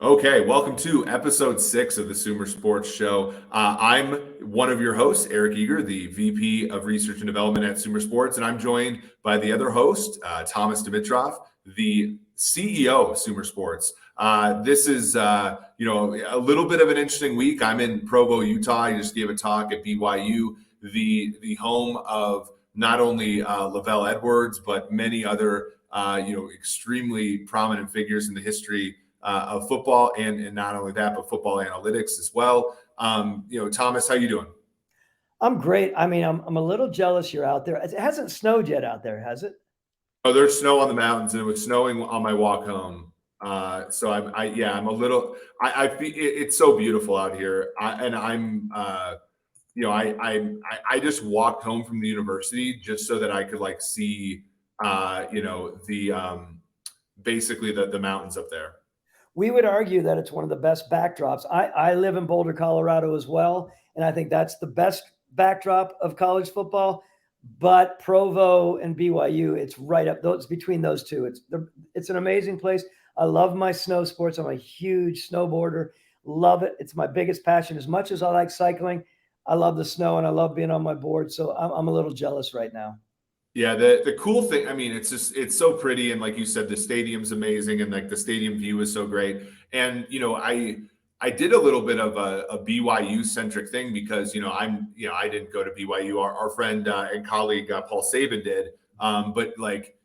Okay, welcome to episode 6 of the SumerSports show. I'm one of your hosts, Eric Eager, the VP of Research and Development at SumerSports, and I'm joined by the other host, Thomas Dimitrov, the CEO of SumerSports. This is, a little bit of an interesting week. I'm in Provo, Utah. I just gave a talk at BYU, the home of not only Lavelle Edwards, but many other, extremely prominent figures in the history of football, and not only that, but football analytics as well. Thomas, how you doing? I'm great. I mean, I'm a little jealous you're out there. It hasn't snowed yet out there, has it? Oh, there's snow on the mountains, and it was snowing on my walk home. So I'm a little. I feel it's so beautiful out here, I just walked home from the university just so that I could like see, the basically the mountains up there. We would argue that it's one of the best backdrops. I live in Boulder, Colorado as well, and I think that's the best backdrop of college football. But Provo and BYU, it's right up those between those two. It's an amazing place. I love my snow sports. I'm a huge snowboarder. Love it. It's my biggest passion. As much as I like cycling, I love the snow and I love being on my board. So I'm a little jealous right now. Yeah, the cool thing, I mean, it's so pretty, and like you said, the stadium's amazing, and like the stadium view is so great. And I did a little bit of a BYU centric thing because I didn't go to BYU. Our friend and colleague Paul Saban did, but like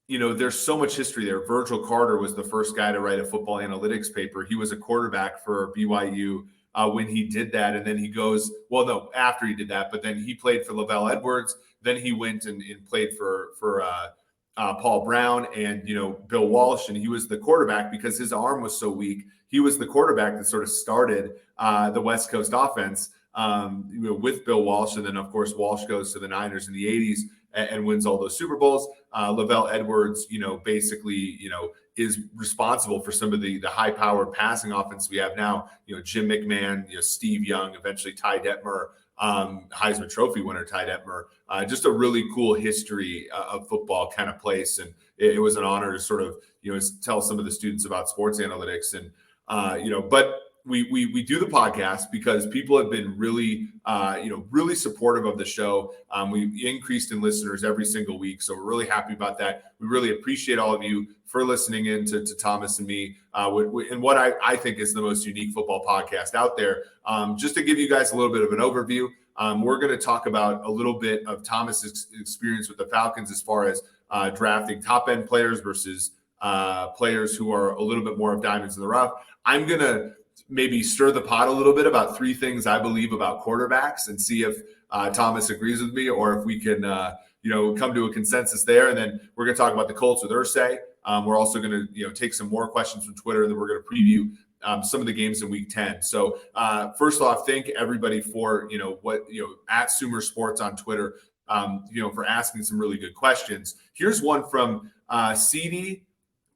there's so much history there. Virgil Carter was the first guy to write a football analytics paper. He was a quarterback for BYU when he did that. And then he goes, well, no, after he did that, but then he played for Lavelle Edwards. Then he went and played for Paul Brown and, Bill Walsh. And he was the quarterback because his arm was so weak. He was the quarterback that sort of started the West Coast offense with Bill Walsh. And then, of course, Walsh goes to the Niners in the 80s and wins all those Super Bowls. Lavelle Edwards, basically, is responsible for some of the high-powered passing offense we have now. Jim McMahon, Steve Young, eventually Ty Detmer, Heisman Trophy winner Ty Detmer. Just a really cool history of football kind of place, and it was an honor to sort of tell some of the students about sports analytics, and but we do the podcast because people have been really really supportive of the show. We increased in listeners every single week, so we're really happy about that. We really appreciate all of you for listening in to Thomas and me and what I think is the most unique football podcast out there. Just to give you guys a little bit of an overview, we're going to talk about a little bit of Thomas's experience with the Falcons as far as drafting top end players versus players who are a little bit more of diamonds in the rough. I'm going to maybe stir the pot a little bit about 3 things I believe about quarterbacks and see if Thomas agrees with me or if we can, come to a consensus there. And then we're going to talk about the Colts with Irsay. We're also going to, take some more questions from Twitter, and then we're going to preview some of the games in Week 10. So first off, thank everybody for, at SumerSports on Twitter, for asking some really good questions. Here's one from CD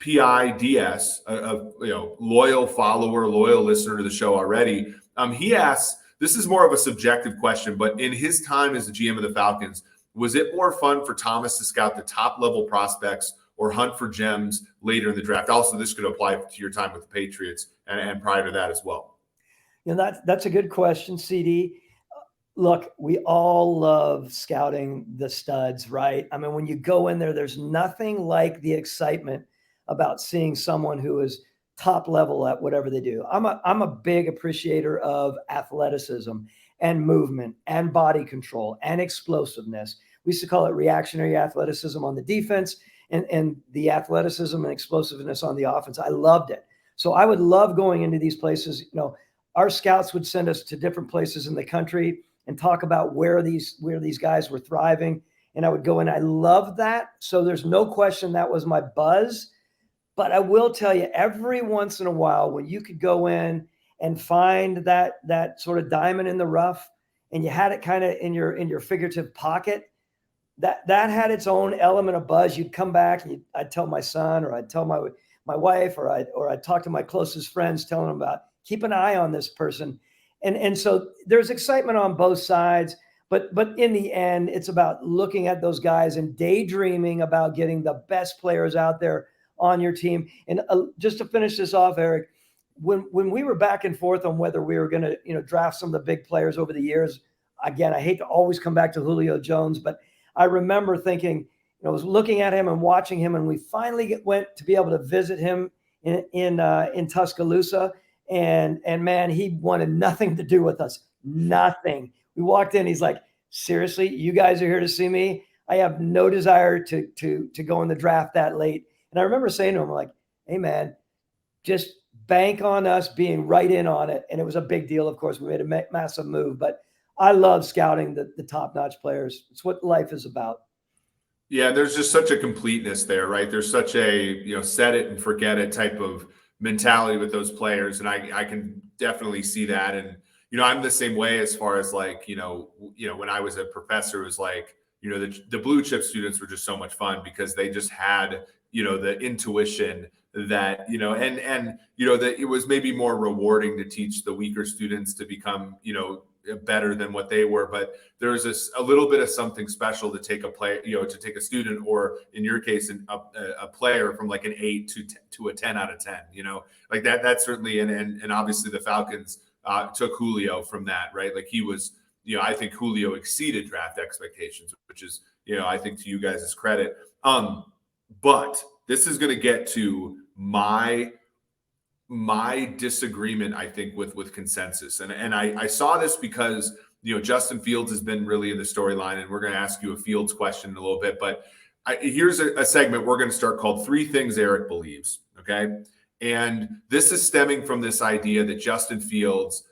PIDS, a loyal follower, loyal listener to the show already. He asks, this is more of a subjective question, but in his time as the GM of the Falcons, was it more fun for Thomas to scout the top level prospects or hunt for gems later in the draft? Also, this could apply to your time with the Patriots and prior to that as well. That's a good question, CD. Look, we all love scouting the studs, right? I mean, when you go in there, there's nothing like the excitement about seeing someone who is top level at whatever they do. I'm a big appreciator of athleticism and movement and body control and explosiveness. We used to call it reactionary athleticism on the defense and the athleticism and explosiveness on the offense. I loved it. So I would love going into these places. Our scouts would send us to different places in the country and talk about where these guys were thriving. And I would go in. I loved that. So there's no question that was my buzz. But I will tell you, every once in a while, when you could go in and find that sort of diamond in the rough, and you had it kind of in your figurative pocket, that had its own element of buzz. You'd come back and I'd tell my son, or I'd tell my wife, or I'd talk to my closest friends, telling them about, keep an eye on this person. And so there's excitement on both sides. But in the end, it's about looking at those guys and daydreaming about getting the best players out there on your team. And just to finish this off, Eric, when we were back and forth on whether we were going to, draft some of the big players over the years, again, I hate to always come back to Julio Jones, but I remember thinking, I was looking at him and watching him, and we finally went to be able to visit him in Tuscaloosa, and man, he wanted nothing to do with us. Nothing. We walked in, he's like, seriously, you guys are here to see me? I have no desire to go in the draft that late. And I remember saying to him, like, hey man, just bank on us being right in on it. And it was a big deal. Of course, we made a massive move, but I love scouting the top-notch players. It's what life is about. Yeah, there's just such a completeness there, right? There's such a, set it and forget it type of mentality with those players. And I can definitely see that. And, I'm the same way as far as like, when I was a professor, it was like, the blue chip students were just so much fun because they just had, the intuition that, that it was maybe more rewarding to teach the weaker students to become, better than what they were. But there's a little bit of something special to take a play, to take a student, or in your case, a player from like an 8 to a 10 out of 10, like that. That's certainly, and obviously the Falcons took Julio from that, right? Like he was, I think Julio exceeded draft expectations, which is, I think to you guys' credit. But this is going to get to my disagreement, I think, with consensus. And I saw this because, Justin Fields has been really in the storyline, and we're going to ask you a Fields question in a little bit. But here's a segment we're going to start called 3 Things Eric Believes. Okay. And this is stemming from this idea that Justin Fields,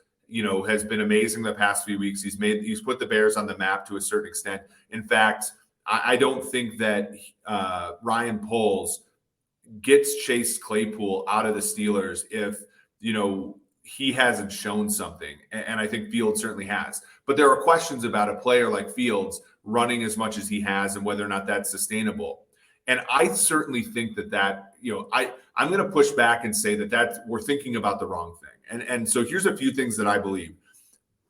has been amazing the past few weeks. He's put the Bears on the map to a certain extent. In fact, I don't think that Ryan Poles gets Chase Claypool out of the Steelers if, he hasn't shown something. And I think Fields certainly has. But there are questions about a player like Fields running as much as he has and whether or not that's sustainable. And I certainly think that I'm going to push back and say that we're thinking about the wrong thing. And so here's a few things that I believe.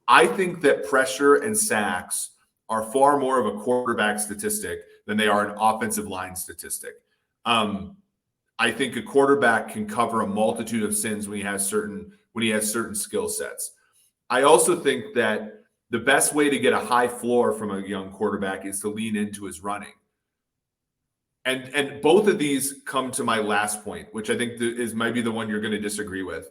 I think that pressure and sacks are far more of a quarterback statistic than they are an offensive line statistic. I think a quarterback can cover a multitude of sins when he has certain skill sets. I also think that the best way to get a high floor from a young quarterback is to lean into his running. And both of these come to my last point, which I think is maybe the one you're going to disagree with.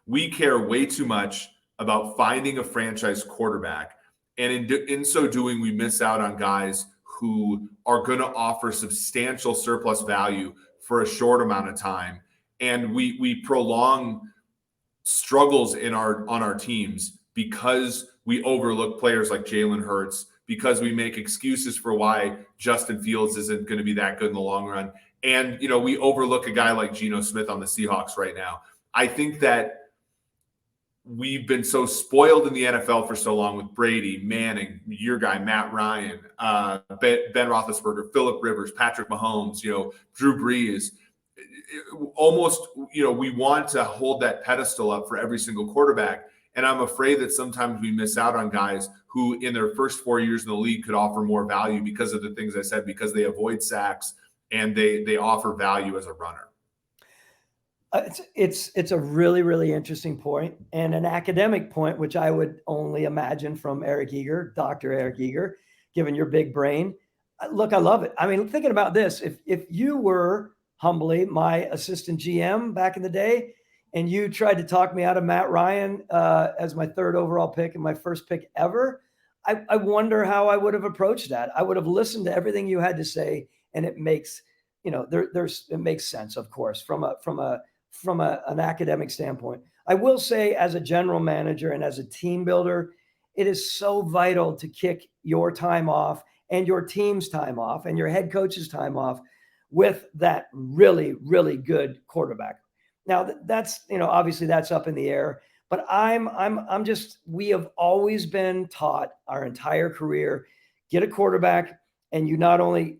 We care way too much about finding a franchise quarterback. And in so doing, we miss out on guys who are going to offer substantial surplus value for a short amount of time. And we prolong struggles on our teams because we overlook players like Jalen Hurts, because we make excuses for why Justin Fields isn't going to be that good in the long run. And, we overlook a guy like Geno Smith on the Seahawks right now. I think that we've been so spoiled in the NFL for so long with Brady, Manning, your guy, Matt Ryan, Ben Roethlisberger, Phillip Rivers, Patrick Mahomes, Drew Brees. Almost, we want to hold that pedestal up for every single quarterback. And I'm afraid that sometimes we miss out on guys who in their first 4 years in the league could offer more value because of the things I said, because they avoid sacks and they offer value as a runner. It's a really, really interesting point, and an academic point, which I would only imagine from Eric Eager, Dr. Eric Eager, given your big brain. Look, I love it. I mean, thinking about this, if you were humbly my assistant GM back in the day, and you tried to talk me out of Matt Ryan as my 3rd overall pick and my first pick ever, I wonder how I would have approached that. I would have listened to everything you had to say, and it makes, it makes sense, of course, from an academic standpoint. I will say, as a general manager and as a team builder, it is so vital to kick your time off and your team's time off and your head coach's time off with that really, really good quarterback. Now that's, obviously that's up in the air, but we have always been taught our entire career, get a quarterback and you not only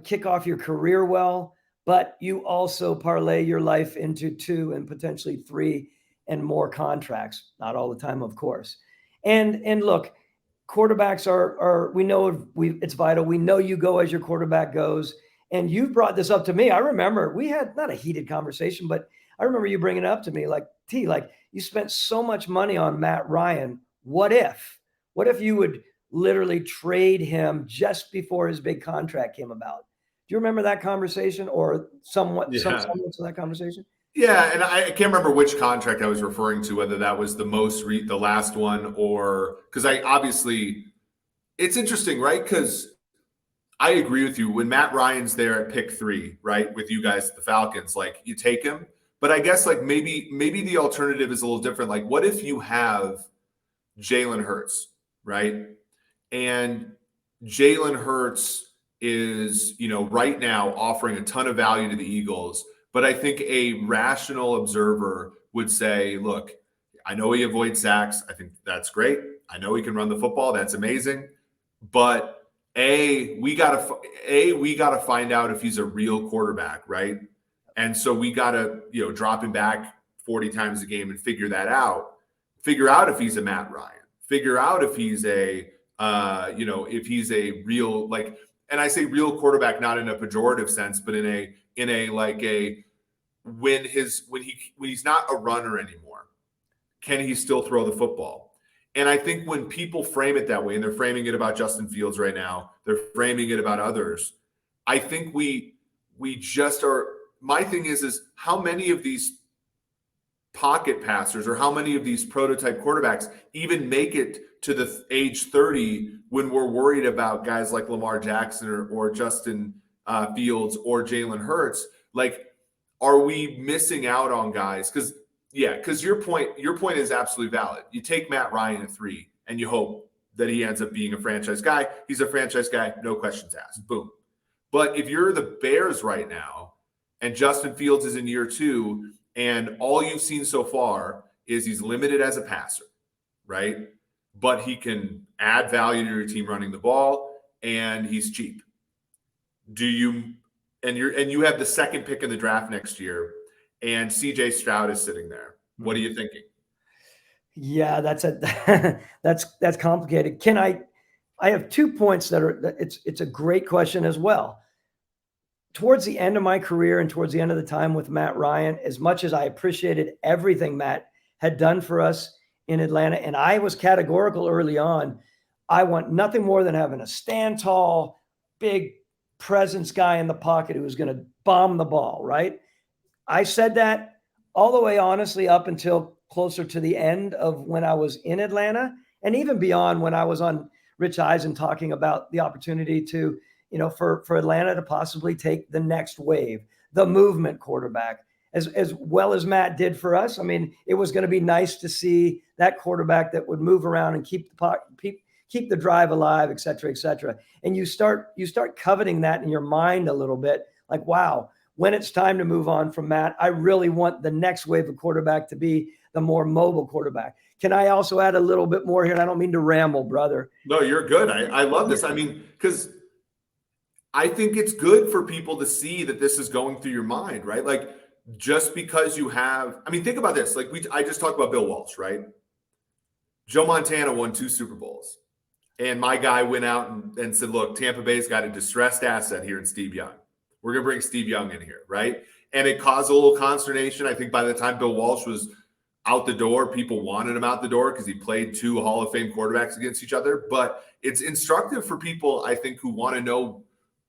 kick off your career well, but you also parlay your life into 2 and potentially 3 and more contracts. Not all the time, of course. And look, quarterbacks are we know it's vital. We know you go as your quarterback goes. And you brought this up to me. I remember we had not a heated conversation, but I remember you bringing it up to me like, like you spent so much money on Matt Ryan. What if you would literally trade him just before his big contract came about? Do you remember that conversation or some semblance of that conversation? Yeah, and I can't remember which contract I was referring to, whether that was the the last one, or because it's interesting, right? Because I agree with you. When Matt Ryan's there at pick 3, right, with you guys, the Falcons, like you take him. But I guess like maybe the alternative is a little different. Like, what if you have Jalen Hurts, right? And Jalen Hurts is, right now offering a ton of value to the Eagles. But I think a rational observer would say, look, I know he avoids sacks. I think that's great. I know he can run the football. That's amazing. But we gotta find out if he's a real quarterback, right? And so we gotta, drop him back 40 times a game and figure that out. Figure out if he's a Matt Ryan. Figure out if he's if he's a real, like, and I say real quarterback not in a pejorative sense, but in a like a when he's not a runner anymore, can he still throw the football? And I think when people frame it that way, and they're framing it about Justin Fields right now, they're framing it about others. I think we just are. My thing is how many of these pocket passers or how many of these prototype quarterbacks even make it to the age 30 when we're worried about guys like Lamar Jackson or Justin Fields or Jalen Hurts? Like, are we missing out on guys? Because your point is absolutely valid. You take Matt Ryan at 3 and you hope that he ends up being a franchise guy. He's a franchise guy, no questions asked. Boom. But if you're the Bears right now and Justin Fields is in year 2 and all you've seen so far is he's limited as a passer, right? But he can add value to your team running the ball and he's cheap. And you have the second pick in the draft next year, and CJ Stroud is sitting there. What are you thinking? Yeah, that's complicated. I have 2 points it's a great question as well. Towards the end of my career and towards the end of the time with Matt Ryan, as much as I appreciated everything Matt had done for us in Atlanta, and I was categorical early on, I want nothing more than having a stand tall, big presence guy in the pocket who was going to bomb the ball, right? I said that all the way, honestly, up until closer to the end of when I was in Atlanta, and even beyond when I was on Rich Eisen talking about the opportunity to, for Atlanta to possibly take the next wave, the movement quarterback, as well as Matt did for us. I mean, it was going to be nice to see that quarterback that would move around and keep the drive alive, et cetera, et cetera. And you start coveting that in your mind a little bit, like, wow, when it's time to move on from Matt, I really want the next wave of quarterback to be the more mobile quarterback. Can I also add a little bit more here? And I don't mean to ramble, brother. No, you're good. I love this. I mean, because I think it's good for people to see that this is going through your mind, right? Like, just because you have, I mean, think about this. Like, I just talked about Bill Walsh, right? Joe Montana won 2 Super Bowls. And my guy went out and said, look, Tampa Bay's got a distressed asset here in Steve Young. We're going to bring Steve Young in here, right? And it caused a little consternation. I think by the time Bill Walsh was out the door, people wanted him out the door because he played 2 Hall of Fame quarterbacks against each other. But it's instructive for people, I think, who want to know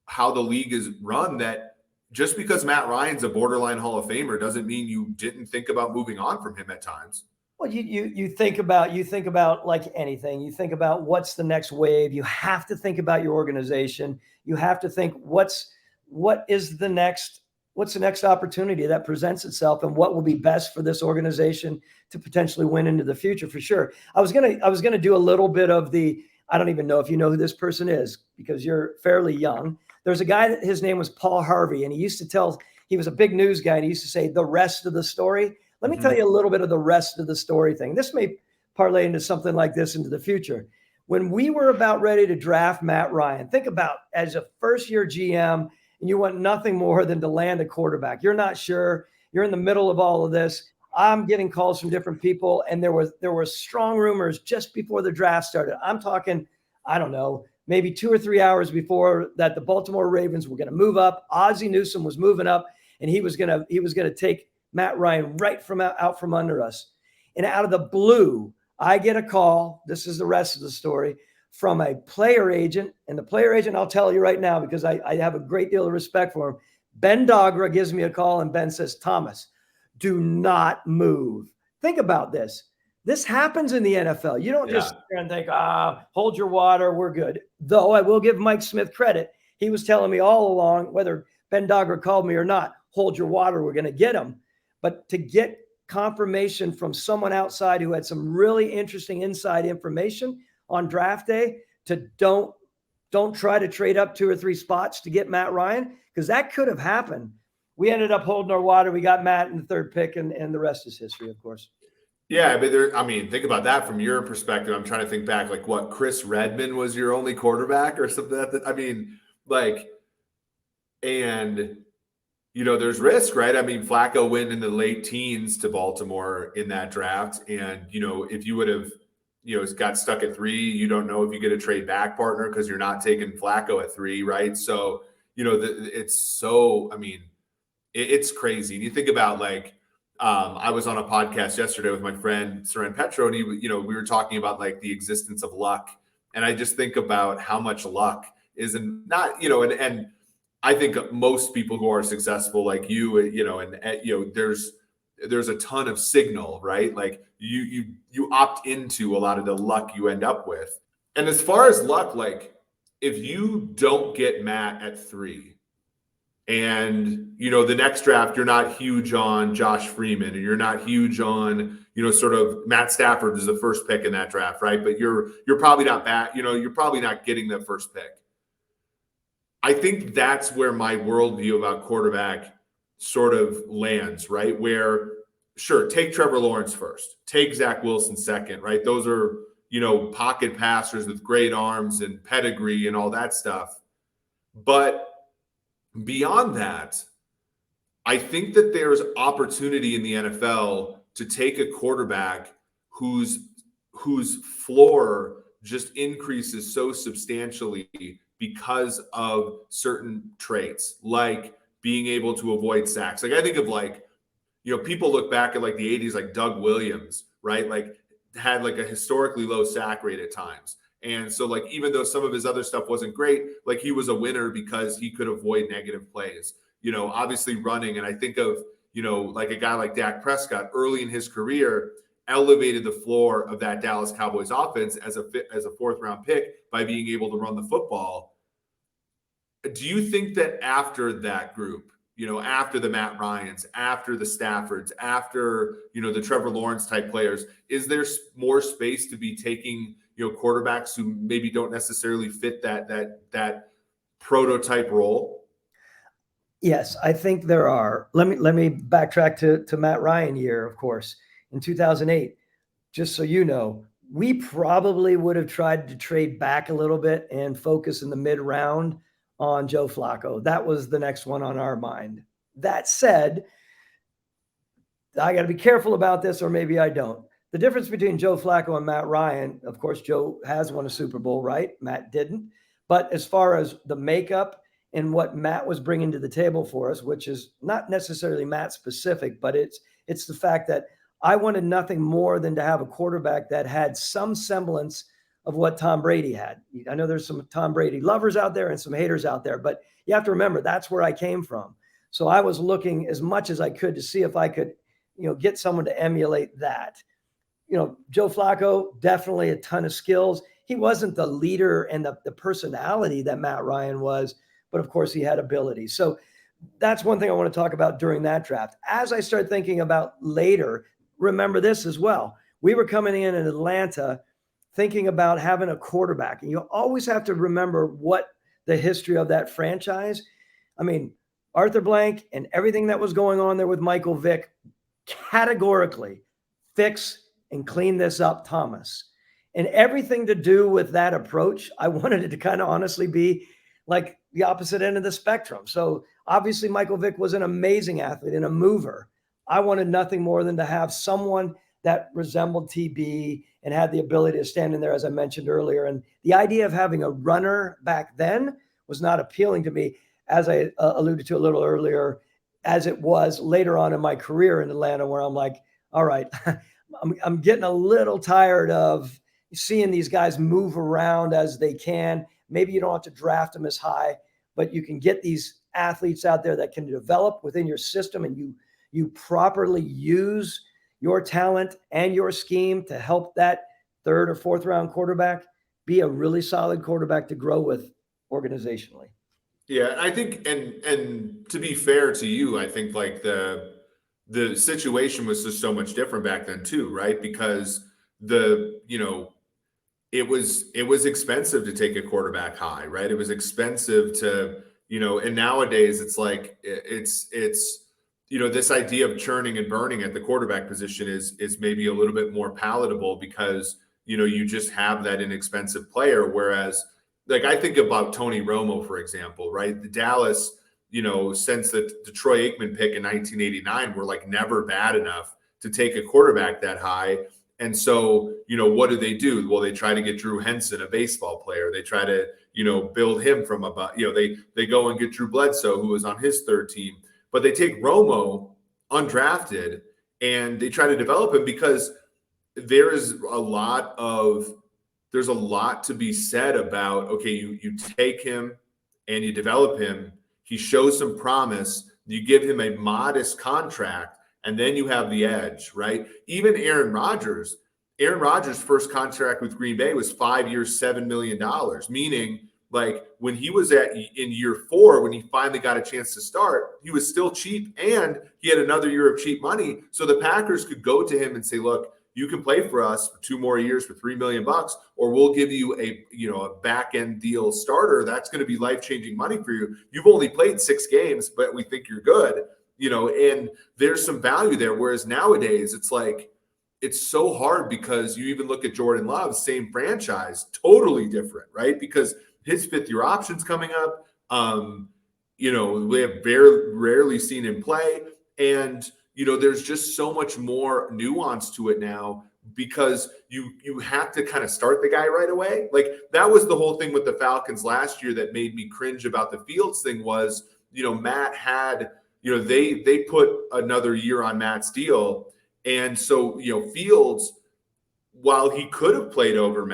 how the league is run, that just because Matt Ryan's a borderline Hall of Famer doesn't mean you didn't think about moving on from him at times. Well, you think about like anything. You think about what's the next wave. You have to think about your organization. You have to think what's the next opportunity that presents itself, and what will be best for this organization to potentially win into the future, for sure. I was gonna do a little bit of I don't even know if you know who this person is because you're fairly young. There's a guy that his name was Paul Harvey, and he was a big news guy, and he used to say the rest of the story. Let me tell you a little bit of the rest of the story thing. This may parlay into something like this into the future. When we were about ready to draft Matt Ryan, think about as a first-year GM, and you want nothing more than to land a quarterback. You're not sure. You're in the middle of all of this. I'm getting calls from different people, and there were strong rumors just before the draft started. I'm talking, I don't know, maybe 2 or 3 hours before that the Baltimore Ravens were going to move up. Ozzie Newsome was moving up, and he was going to take Matt Ryan right from out from under us. And out of the blue, I get a call. This is the rest of the story from a player agent. And the player agent, I'll tell you right now, because I have a great deal of respect for him. Ben Dogra gives me a call, and Ben says, Thomas, do not move. Think about this. This happens in the NFL. You don't just sit there and think, hold your water, we're good. Though I will give Mike Smith credit. He was telling me all along, whether Ben Dogra called me or not, hold your water, we're going to get him. But to get confirmation from someone outside who had some really interesting inside information on draft day to don't try to trade up 2 or 3 spots to get Matt Ryan, because that could have happened. We ended up holding our water. We got Matt in the 3rd pick, and the rest is history, of course. Yeah, but think about that from your perspective. I'm trying to think back, like what, Chris Redman was your only quarterback or something and there's risk, right? Flacco went in the late teens to Baltimore in that draft. And, if you would have, got stuck at 3, you don't know if you get a trade back partner because you're not taking Flacco at 3, right? So, it's crazy. And you think about I was on a podcast yesterday with my friend Seren Petro, and we were talking about the existence of luck. And I just think about how much luck isn't not, and I think most people who are successful like you, there's a ton of signal, right? Like you opt into a lot of the luck you end up with. And as far as luck, if you don't get Matt at 3, and, the next draft, you're not huge on Josh Freeman, and you're not huge on, sort of Matt Stafford is the first pick in that draft, right? But you're probably not bad. You're probably not getting the first pick. I think that's where my worldview about quarterback sort of lands, right? Where, sure, take Trevor Lawrence first, take Zach Wilson second, right? Those are, pocket passers with great arms and pedigree and all that stuff. But beyond that, I think that there's opportunity in the NFL to take a quarterback whose floor just increases so substantially because of certain traits, like being able to avoid sacks. I think of people look back at the 80s, like Doug Williams, right? Had a historically low sack rate at times. And so even though some of his other stuff wasn't great, he was a winner because he could avoid negative plays, obviously running. And I think of, a guy like Dak Prescott early in his career elevated the floor of that Dallas Cowboys offense as a 4th round pick by being able to run the football. Do you think that after that group, after the Matt Ryans, after the Staffords, after, the Trevor Lawrence type players, is there more space to be taking, quarterbacks who maybe don't necessarily fit that prototype role? Yes, I think there are. Let me backtrack to Matt Ryan year, of course, in 2008. Just so you know, we probably would have tried to trade back a little bit and focus in the mid-round on Joe Flacco. That was the next one on our mind. That said, I got to be careful about this, or maybe I don't. The difference between Joe Flacco and Matt Ryan, of course, Joe has won a Super Bowl, right? Matt didn't. But as far as the makeup and what Matt was bringing to the table for us, which is not necessarily Matt specific, but it's the fact that I wanted nothing more than to have a quarterback that had some semblance of what Tom Brady had. I know there's some Tom Brady lovers out there and some haters out there, but you have to remember that's where I came from. So I was looking as much as I could to see if I could, get someone to emulate that. Joe Flacco, definitely a ton of skills. He wasn't the leader and the personality that Matt Ryan was, but of course he had ability. So that's one thing I want to talk about during that draft. As I start thinking about later, remember this as well. We were coming in Atlanta thinking about having a quarterback, and you always have to remember what the history of that franchise. Arthur Blank and everything that was going on there with Michael Vick categorically fix and clean this up, Thomas. And everything to do with that approach, I wanted it to kind of honestly be like the opposite end of the spectrum. So obviously Michael Vick was an amazing athlete and a mover. I wanted nothing more than to have someone that resembled TB and had the ability to stand in there, as I mentioned earlier. And the idea of having a runner back then was not appealing to me. As I alluded to a little earlier, as it was later on in my career in Atlanta, where I'm like, all right, I'm getting a little tired of seeing these guys move around as they can. Maybe you don't have to draft them as high, but you can get these athletes out there that can develop within your system, and you properly use your talent and your scheme to help that third or fourth round quarterback be a really solid quarterback to grow with organizationally. Yeah, I think, and to be fair to you, I think like the situation was just so much different back then too, right? Because it was expensive to take a quarterback high, right? It was expensive to, and nowadays it's like it's this idea of churning and burning at the quarterback position is maybe a little bit more palatable because you just have that inexpensive player. Whereas, like, I think about Tony Romo, for example, right? The Dallas, since the Troy Aikman pick in 1989, were like never bad enough to take a quarterback that high. And so, what do? Well, they try to get Drew Henson, a baseball player. They try to, build him from about, they go and get Drew Bledsoe, who was on his third team. But they take Romo, undrafted, and they try to develop him because there's a lot to be said about, okay, you take him and you develop him. He shows some promise. You give him a modest contract, and then you have the edge, right? Even Aaron Rodgers' first contract with Green Bay was 5 years, $7 million, meaning like when he was in year 4, when he finally got a chance to start, he was still cheap and he had another year of cheap money. So the Packers could go to him and say, look, you can play for us for 2 more years for $3 million, or we'll give you a back end deal starter. That's going to be life-changing money for you. You've only played 6 games, but we think you're good, and there's some value there. Whereas nowadays it's like, it's so hard because you even look at Jordan Love, same franchise, totally different, right? Because his 5th-year option's coming up. We have very rarely seen him play. And, there's just so much more nuance to it now because you have to kind of start the guy right away. Like, that was the whole thing with the Falcons last year that made me cringe about the Fields thing was, Matt had, they put another year on Matt's deal. And so, Fields, while he could have played over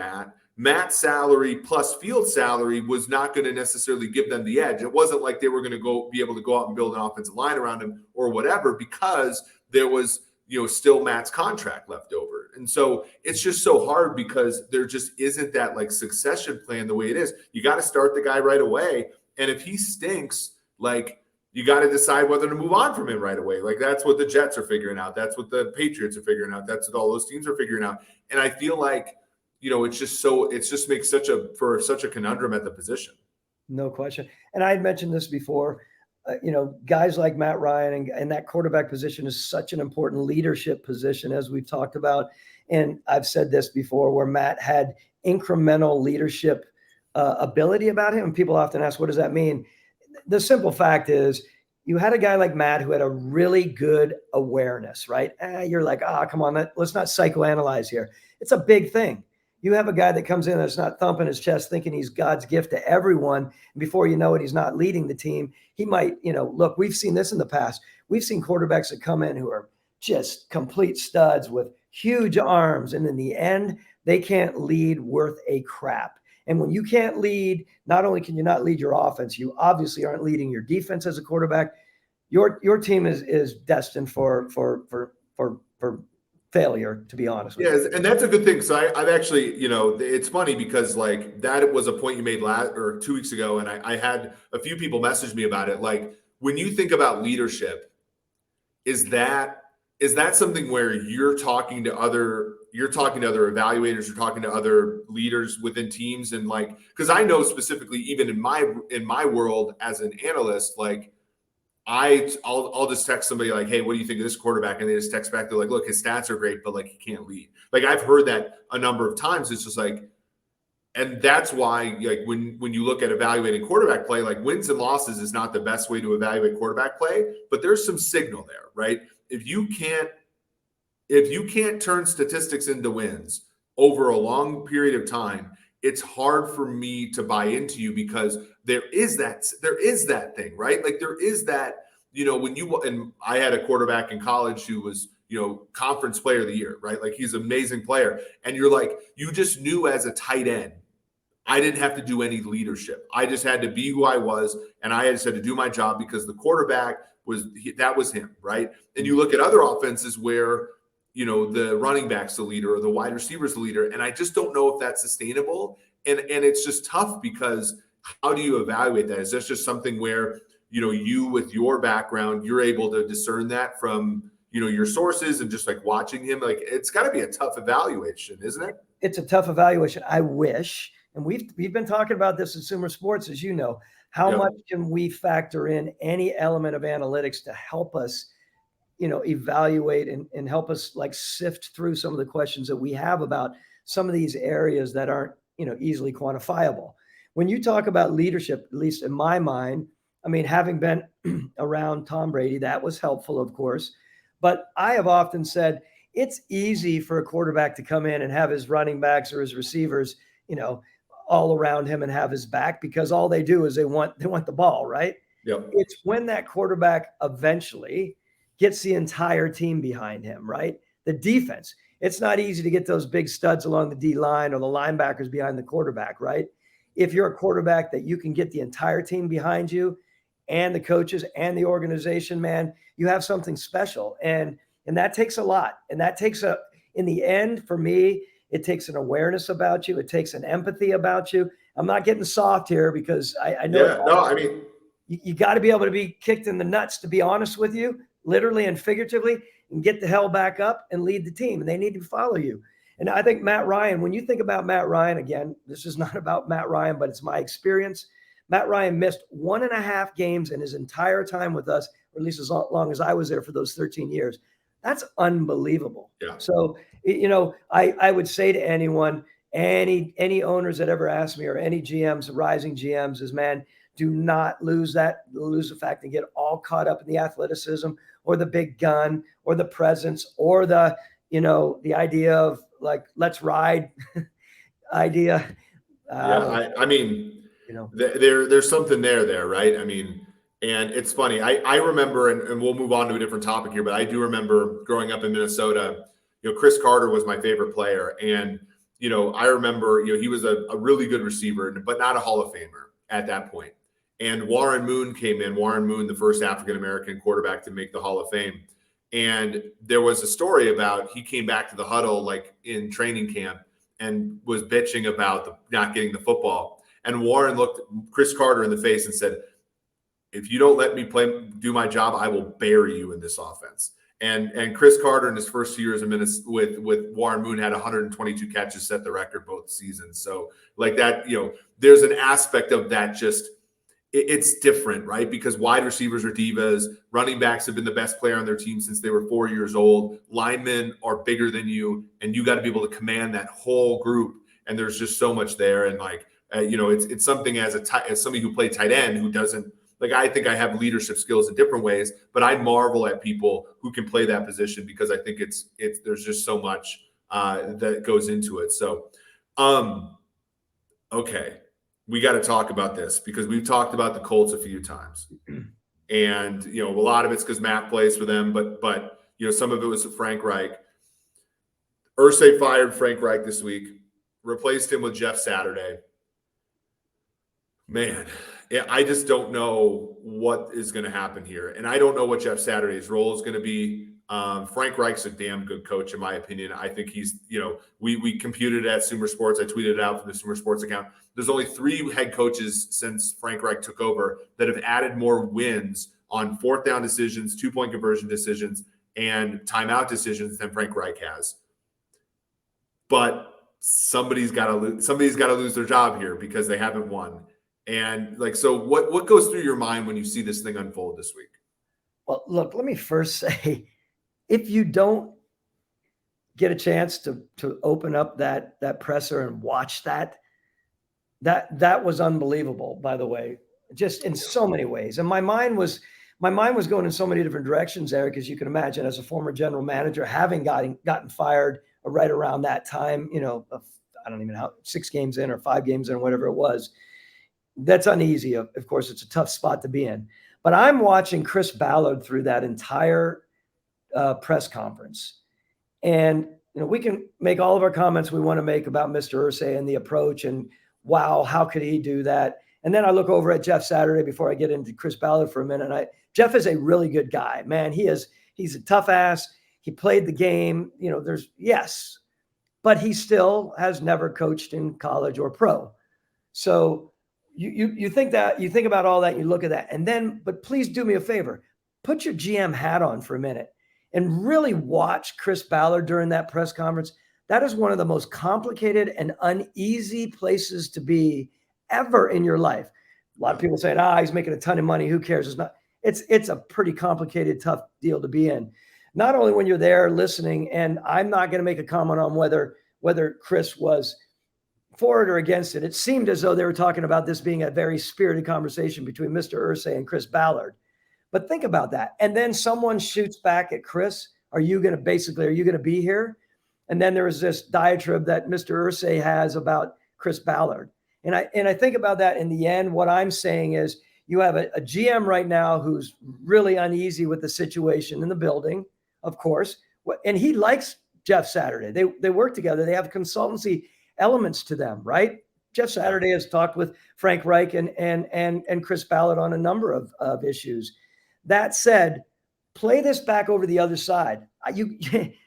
Matt's salary plus Fields' salary was not going to necessarily give them the edge. It wasn't like they were going to be able to go out and build an offensive line around him or whatever, because there was, still Matt's contract left over. And so it's just so hard because there just isn't that like succession plan the way it is. You got to start the guy right away. And if he stinks, like, you got to decide whether to move on from him right away. Like, that's what the Jets are figuring out. That's what the Patriots are figuring out. That's what all those teams are figuring out. And I feel like, it just makes such a conundrum at the position. No question. And I had mentioned this before, guys like Matt Ryan and that quarterback position is such an important leadership position, as we've talked about. And I've said this before, where Matt had incremental leadership ability about him. And people often ask, what does that mean? The simple fact is, you had a guy like Matt who had a really good awareness, right? You're like, come on, let's not psychoanalyze here. It's a big thing. You have a guy that comes in that's not thumping his chest thinking he's God's gift to everyone. And before you know it, he's not leading the team. He might, look, we've seen this in the past. We've seen quarterbacks that come in who are just complete studs with huge arms. And in the end, they can't lead worth a crap. And when you can't lead, not only can you not lead your offense, you obviously aren't leading your defense as a quarterback. Your team is destined for failure, to be honest with you. Yeah, and that's a good thing. So I've actually, it's funny because like that was a point you made 2 weeks ago, and I had a few people message me about it. Like, when you think about leadership, is that something where you're talking to other evaluators, you're talking to other leaders within teams, and like, because I know specifically, even in my world as an analyst, like, I'll just text somebody like, hey, what do you think of this quarterback? And they just text back. They're like, look, his stats are great, but like, he can't lead. Like, I've heard that a number of times. It's just like, and that's why, like, when you look at evaluating quarterback play, like, wins and losses is not the best way to evaluate quarterback play, but there's some signal there, right? If you can't turn statistics into wins over a long period of time, it's hard for me to buy into you, because there is that thing, right? Like, there is that and I had a quarterback in college who was, conference player of the year, right? Like he's an amazing player. And you're like, you just knew as a tight end, I didn't have to do any leadership. I just had to be who I was. And I just had to do my job because the quarterback that was him, right? And you look at other offenses where, the running back's the leader or the wide receiver's the leader. And I just don't know if that's sustainable. And it's just tough because how do you evaluate that? Is this just something where, you with your background, you're able to discern that from, your sources and just like watching him? Like it's got to be a tough evaluation, isn't it? It's a tough evaluation. I wish, and we've been talking about this at SumerSports, as you know, how much can we factor in any element of analytics to help us, evaluate and help us like sift through some of the questions that we have about some of these areas that aren't, easily quantifiable. When you talk about leadership, at least in my mind, I mean, having been around Tom Brady, that was helpful, of course. But I have often said it's easy for a quarterback to come in and have his running backs or his receivers, all around him and have his back because all they do is they want the ball, right? Yep. It's when that quarterback eventually gets the entire team behind him, right? The defense. It's not easy to get those big studs along the D line or the linebackers behind the quarterback, right? If you're a quarterback that you can get the entire team behind you and the coaches and the organization, man, you have something special. And that takes a lot. And that takes in the end, for me, it takes an awareness about you. It takes an empathy about you. I'm not getting soft here because I know. Yeah, no, I mean, you got to be able to be kicked in the nuts, to be honest with you, literally and figuratively, and get the hell back up and lead the team. And they need to follow you. And I think Matt Ryan, when you think about Matt Ryan, again, this is not about Matt Ryan, but it's my experience. Matt Ryan missed 1.5 games in his entire time with us, or at least as long as I was there for those 13 years. That's unbelievable. Yeah. So, I would say to anyone, any owners that ever ask me or any GMs, rising GMs is, man, do not lose the fact and get all caught up in the athleticism or the big gun or the presence or the idea of like, let's ride idea. I mean, there's something there, right? I mean, and it's funny. I remember, and we'll move on to a different topic here, but I do remember growing up in Minnesota, Chris Carter was my favorite player. And, I remember, he was a really good receiver, but not a Hall of Famer at that point. And Warren Moon came in, the first African-American quarterback to make the Hall of Fame. And there was a story about he came back to the huddle like in training camp and was bitching about not getting the football. And Warren looked Chris Carter in the face and said, if you don't let me do my job, I will bury you in this offense. And Chris Carter in his first 2 years with Warren Moon had 122 catches, set the record both seasons. So like that, there's an aspect of that just it's different, right? Because wide receivers are divas. Running backs have been the best player on their team since they were 4 years old. Linemen are bigger than you, and you got to be able to command that whole group. And there's just so much there. And like, it's something as somebody who played tight end who doesn't like. I think I have leadership skills in different ways, but I marvel at people who can play that position because I think it's there's just so much that goes into it. So, okay. We got to talk about this because we've talked about the Colts a few times, and a lot of it's because Matt plays for them, but some of it was Frank Reich. Irsay fired Frank Reich this week, replaced him with Jeff Saturday. Man, I just don't know what is going to happen here, and I don't know what Jeff Saturday's role is going to be. Frank Reich's a damn good coach, in my opinion. I think he's, we computed at SumerSports. I tweeted it out from the SumerSports account. There's only 3 head coaches since Frank Reich took over that have added more wins on 4th down decisions, 2-point conversion decisions, and timeout decisions than Frank Reich has. But somebody's got to lose their job here because they haven't won. And like, so what goes through your mind when you see this thing unfold this week? Well, look, let me first say, if you don't get a chance to open up that presser and watch that was unbelievable, by the way, just in so many ways. And my mind was going in so many different directions, Eric, as you can imagine, as a former general manager, having gotten fired right around that time, I don't even know how 6 games in or 5 games in, or whatever it was. That's uneasy. Of course, it's a tough spot to be in. But I'm watching Chris Ballard through that entire press conference. And we can make all of our comments we want to make about Mr. Irsay and the approach and wow, how could he do that? And then I look over at Jeff Saturday before I get into Chris Ballard for a minute. And Jeff is a really good guy, man. He's a tough ass. He played the game. But he still has never coached in college or pro. So you think about all that, you look at that, and then, but please do me a favor, put your GM hat on for a minute and really watch Chris Ballard during that press conference. That is one of the most complicated and uneasy places to be ever in your life. A lot of people say, he's making a ton of money. Who cares? It's not. It's a pretty complicated, tough deal to be in. Not only when you're there listening, and I'm not going to make a comment on whether Chris was for it or against it. It seemed as though they were talking about this being a very spirited conversation between Mr. Irsay and Chris Ballard. But think about that. And then someone shoots back at Chris. Are you going to be here? And then there was this diatribe that Mr. Irsay has about Chris Ballard. And I think about that in the end. What I'm saying is you have a GM right now who's really uneasy with the situation in the building, of course. And he likes Jeff Saturday. They work together. They have consultancy elements to them, right? Jeff Saturday has talked with Frank Reich and Chris Ballard on a number of issues. That said, play this back over the other side. You,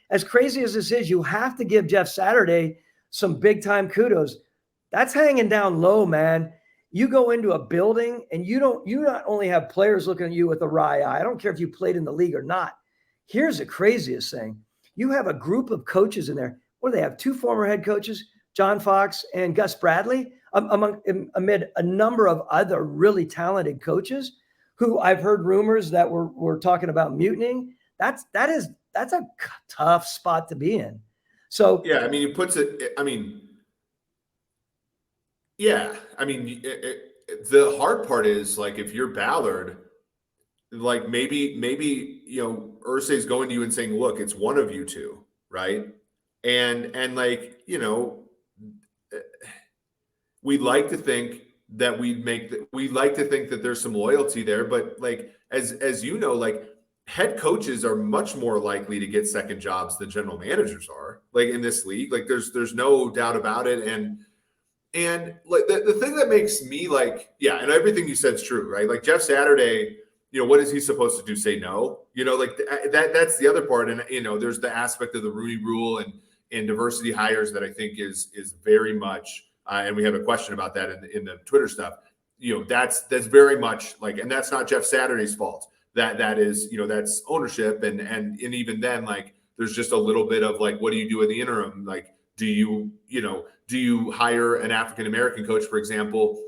as crazy as this is, you have to give Jeff Saturday some big time kudos. That's hanging down low, man. You go into a building and you not only have players looking at you with a wry eye. I don't care if you played in the league or not. Here's the craziest thing. You have a group of coaches in there. What do they have? 2 former head coaches, John Fox and Gus Bradley, amid a number of other really talented coaches who I've heard rumors that were talking about mutinying. That's a tough spot to be in. So yeah, I mean, he puts it. I mean, yeah, I mean, the hard part is like if you're Ballard, like maybe Irsay's going to you and saying, look, it's one of you two, right? And like we like to think that we like to think that there's some loyalty there, but like as you know, like head coaches are much more likely to get second jobs than general managers are, like in this league. Like there's no doubt about it. And like the thing that makes me like, yeah, and everything you said is true, right? Like Jeff Saturday, what is he supposed to do? Say no? Like that's the other part. And there's the aspect of the Rooney Rule and diversity hires that I think is very much. And we have a question about that in the Twitter stuff. That's very much like, and that's not Jeff Saturday's fault. That is, that's ownership, and even then, like, there's just a little bit of like, what do you do in the interim? Like, do you hire an African American coach, for example,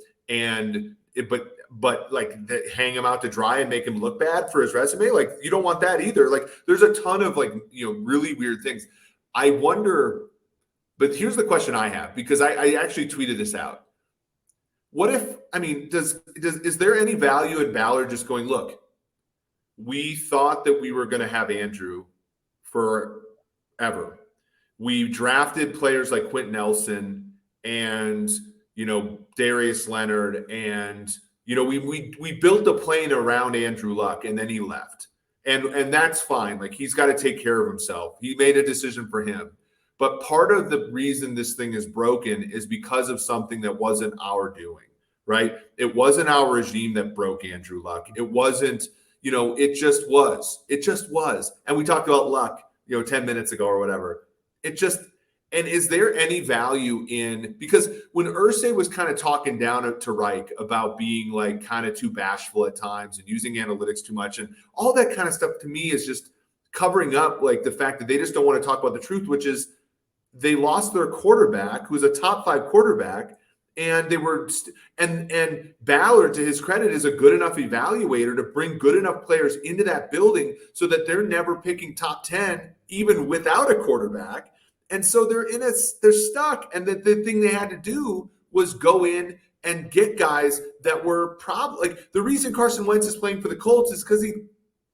but like hang him out to dry and make him look bad for his resume? Like, you don't want that either. Like, there's a ton of like really weird things. I wonder. But here's the question I have, because I actually tweeted this out. What if, I mean, is there any value in Ballard just going, look, we thought that we were going to have Andrew forever. We drafted players like Quentin Nelson and, Darius Leonard, and, we built a plane around Andrew Luck, and then he left. And that's fine. Like, he's got to take care of himself. He made a decision for him. But part of the reason this thing is broken is because of something that wasn't our doing, right? It wasn't our regime that broke Andrew Luck. It wasn't, it just was. It just was. And we talked about Luck, 10 minutes ago or whatever. And is there any value in, because when Irsay was kind of talking down to Reich about being like kind of too bashful at times and using analytics too much and all that kind of stuff, to me is just covering up like the fact that they just don't want to talk about the truth, which is, they lost their quarterback, who's a top 5 quarterback, and they were and Ballard, to his credit, is a good enough evaluator to bring good enough players into that building so that they're never picking top 10 even without a quarterback. And so they're stuck. And the thing they had to do was go in and get guys that were probably like, the reason Carson Wentz is playing for the Colts is because he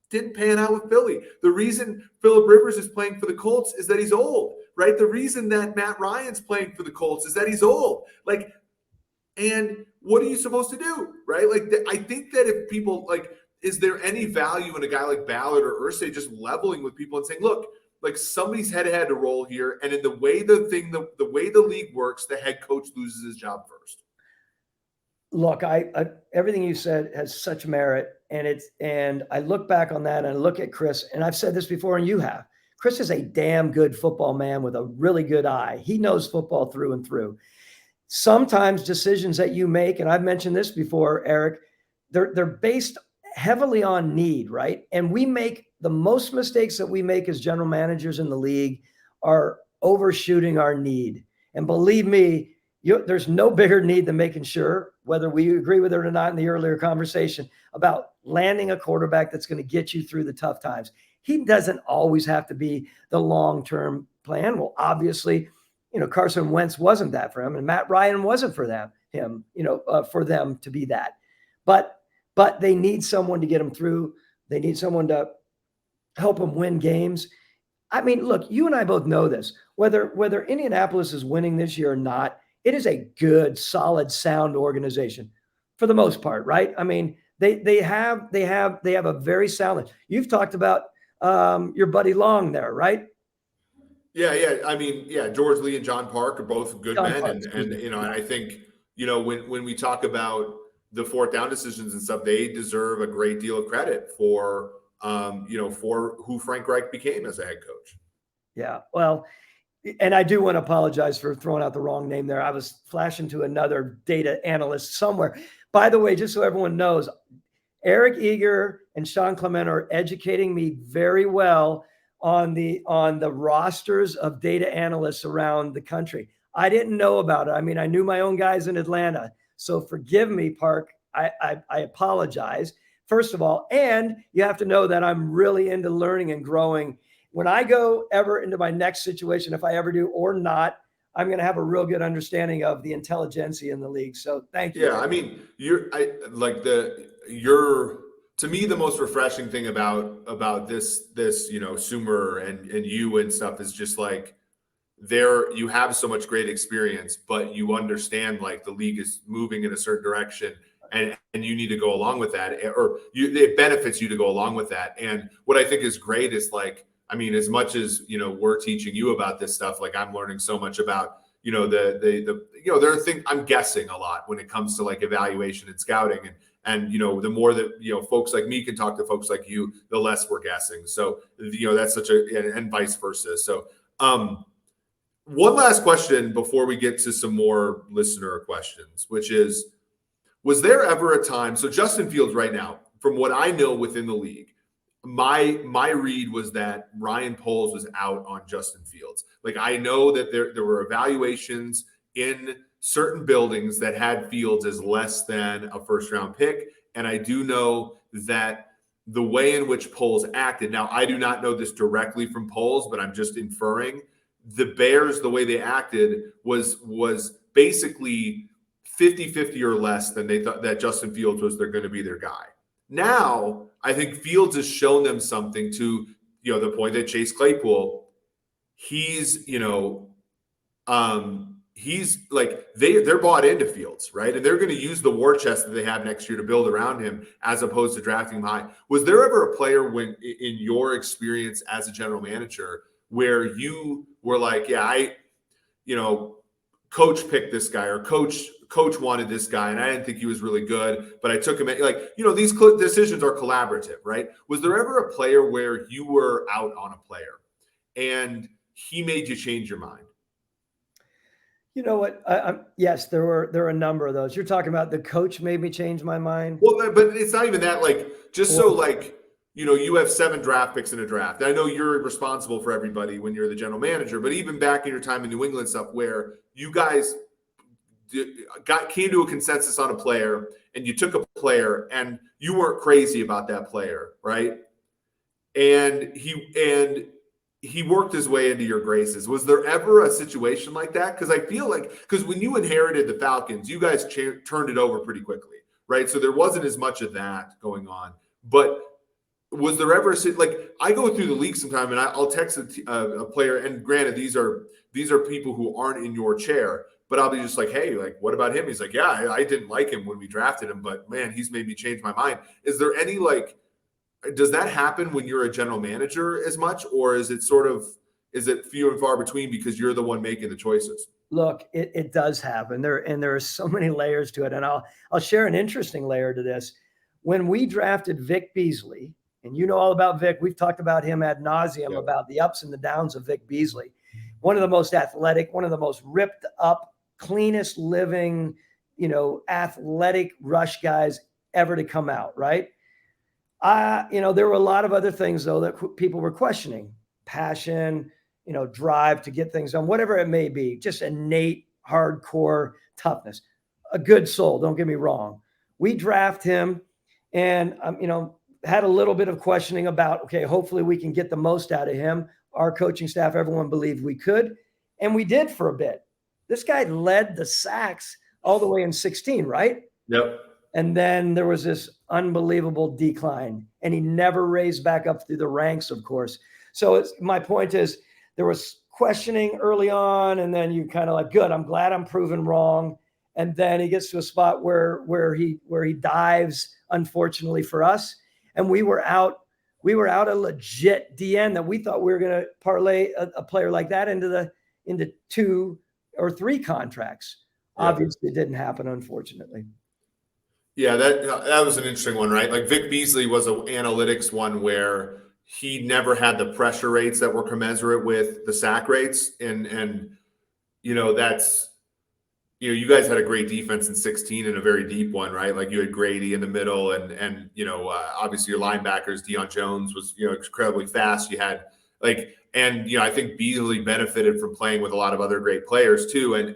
didn't pan out with Philly. The reason Phillip Rivers is playing for the Colts is that he's old, right? The reason that Matt Ryan's playing for the Colts is that he's old. Like, and what are you supposed to do, right? Like, I think that if people, like, is there any value in a guy like Ballard or Irsay just leveling with people and saying, look, like somebody's head had to roll here, and in the way the way the league works, the head coach loses his job first. Look, I everything you said has such merit, and I look back on that and I look at Chris, and I've said this before, and you have. Chris is a damn good football man with a really good eye. He knows football through and through. Sometimes decisions that you make, and I've mentioned this before, Eric, they're based heavily on need, right? And we make the most mistakes that we make as general managers in the league are overshooting our need. And believe me, there's no bigger need than making sure, whether we agree with it or not in the earlier conversation, about landing a quarterback that's going to get you through the tough times. He doesn't always have to be the long-term plan. Well, obviously, Carson Wentz wasn't that for him, and Matt Ryan wasn't for him, for them to be that. But they need someone to get them through. They need someone to help them win games. I mean, look, you and I both know this. Whether Indianapolis is winning this year or not, it is a good, solid, sound organization for the most part, right? I mean, they have a very sound. You've talked about your buddy Long there, right? Yeah. I mean, yeah, George Lee and John Park are both good men, Park, and I think when we talk about the fourth down decisions and stuff, they deserve a great deal of credit for for who Frank Reich became as a head coach. Yeah, well, and I do want to apologize for throwing out the wrong name there. I was flashing to another data analyst somewhere. By the way, just so everyone knows, Eric Eager and Sean Clement are educating me very well on the rosters of data analysts around the country. I didn't know about it. I mean, I knew my own guys in Atlanta. So forgive me, Park. I apologize, first of all. And you have to know that I'm really into learning and growing. When I go ever into my next situation, if I ever do or not, I'm going to have a real good understanding of the intelligentsia in the league. So thank you. Yeah, I mean, to me, the most refreshing thing about this Sumer and you and stuff is just like you have so much great experience, but you understand like the league is moving in a certain direction, and you need to go along with that, or it benefits you to go along with that. And what I think is great is like, I mean, as much as we're teaching you about this stuff, like I'm learning so much about there are things I'm guessing a lot when it comes to like evaluation and scouting, and the more that folks like me can talk to folks like you, the less we're guessing. So that's and vice versa. So one last question before we get to some more listener questions, which is, was there ever a time? So Justin Fields right now, from what I know within the league, my read was that Ryan Poles was out on Justin Fields. Like I know that there were evaluations in certain buildings that had Fields as less than a first round pick. And I do know that the way in which Poles acted, now I do not know this directly from Poles, but I'm just inferring, the Bears, the way they acted was basically 50-50 or less than they thought that Justin Fields was going to be their guy. Now, I think Fields has shown them something to, the point that Chase Claypool, he's like, they're bought into Fields, right? And they're going to use the war chest that they have next year to build around him as opposed to drafting him high. Was there ever a player when, in your experience as a general manager, where you were like, yeah, coach picked this guy, or coach wanted this guy, and I didn't think he was really good, but I took him these decisions are collaborative, right? Was there ever a player where you were out on a player and he made you change your mind? You know what? Yes, there were a number of those. You're talking about the coach made me change my mind. Well, but it's not even that. Like, you have 7 draft picks in a draft. And I know you're responsible for everybody when you're the general manager, but even back in your time in New England stuff, where you guys came to a consensus on a player, and you took a player, and you weren't crazy about that player, right? And he worked his way into your graces. Was there ever a situation like that? Because I feel like, when you inherited the Falcons, you guys turned it over pretty quickly, right? So there wasn't as much of that going on. But was there ever I go through the league sometime, and I'll text a player, and granted, these are people who aren't in your chair, but I'll be just like, hey, like, what about him? He's like, yeah, I didn't like him when we drafted him, but man, he's made me change my mind. Is there any like, does that happen when you're a general manager as much, or is it few and far between because you're the one making the choices? Look, it does happen. There are so many layers to it. And I'll share an interesting layer to this. When we drafted Vic Beasley, and you know all about Vic, we've talked about him ad nauseum about the ups and the downs of Vic Beasley. One of the most athletic, one of the most ripped up, cleanest living, athletic rush guys ever to come out, right? There were a lot of other things though that people were questioning. Passion, drive to get things done, whatever it may be, just innate hardcore toughness. A good soul, don't get me wrong. We draft him and, had a little bit of questioning about, okay, hopefully we can get the most out of him. Our coaching staff, everyone believed we could. And we did for a bit. This guy led the sacks all the way in 16, right? Yep. And then there was this unbelievable decline, and he never raised back up through the ranks, of course. So my point is there was questioning early on, and then you kind of like, good, I'm glad I'm proven wrong. And then he gets to a spot where he dives, unfortunately for us. And we were out a legit DN that we thought we were going to parlay a player like that into 2 or 3 contracts. Yeah. Obviously, it didn't happen, unfortunately. Yeah, that was an interesting one, right? Like Vic Beasley was an analytics one where he never had the pressure rates that were commensurate with the sack rates, and that's. You guys had a great defense in 16 and a very deep one, right? Like you had Grady in the middle and obviously your linebackers, Deion Jones was, incredibly fast. You had I think Beasley benefited from playing with a lot of other great players too. And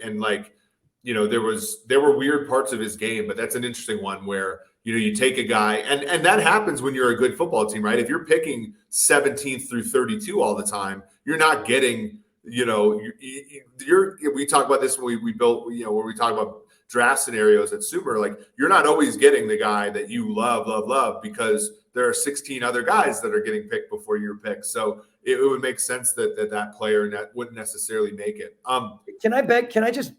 there were weird parts of his game, but that's an interesting one where, you take a guy and that happens when you're a good football team, right? If you're picking 17th through 32 all the time, you're not getting, we talk about this when we built, when we talk about draft scenarios at Sumer, like you're not always getting the guy that you love because there are 16 other guys that are getting picked before you're picked. So it would make sense that player wouldn't necessarily make it. Can I just